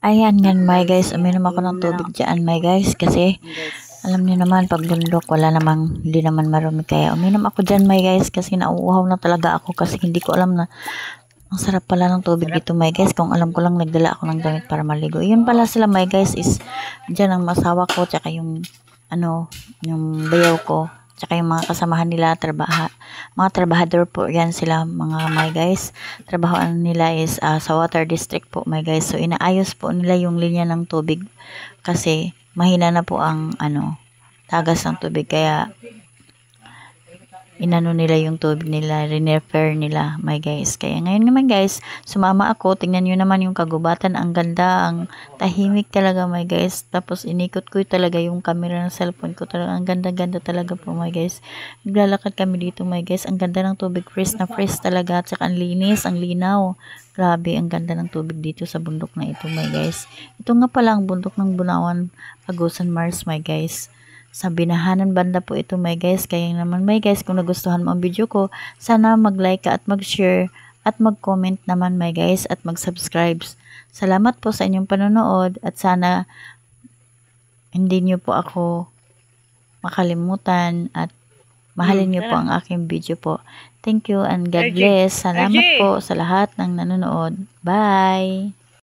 Ayan yan, my guys. Uminom ako ng tubig dyan, my guys. Kasi, alam niyo naman, pag bundok, hindi naman marumi. Kaya, uminom ako dyan, my guys. Kasi nauuhaw na talaga ako. Kasi hindi ko alam na ang sarap pala ng tubig dito, my guys. Kung alam ko lang, nagdala ako ng damit para maligo. Yun pala sila, my guys, is dyan ang masawa ko. Tsaka yung, yung bayaw ko. Tsaka yung mga kasamahan nila, mga trabahador po yan sila, mga my guys. Trabahoan nila is sa water district po, my guys. So, inaayos po nila yung linya ng tubig kasi mahina na po ang tagas ng tubig. Kaya, inano nila yung tubig nila, renefer nila, my guys. Kaya ngayon naman guys, sumama ako. Tingnan nyo naman yung kagubatan. Ang ganda, ang tahimik talaga, my guys. Tapos inikot ko talaga yung camera ng cellphone ko. Talaga, ang ganda-ganda talaga po, my guys. Naglalakad kami dito, my guys. Ang ganda ng tubig, fresh na fresh talaga. At saka ang linis, ang linaw. Grabe, ang ganda ng tubig dito sa bundok na ito, my guys. Ito nga pala ang bundok ng Bunawan, Agusan, Mars, my guys. Sa Binahanan banda po ito, my guys. Kaya naman, my guys, kung nagustuhan mo ang video ko, sana mag-like ka at mag-share at mag-comment naman, my guys, at mag-subscribe. Salamat po sa inyong panonood at sana hindi nyo po ako makalimutan at mahalin nyo po ang aking video po. Thank you and God bless. Salamat po sa lahat ng nanonood. Bye!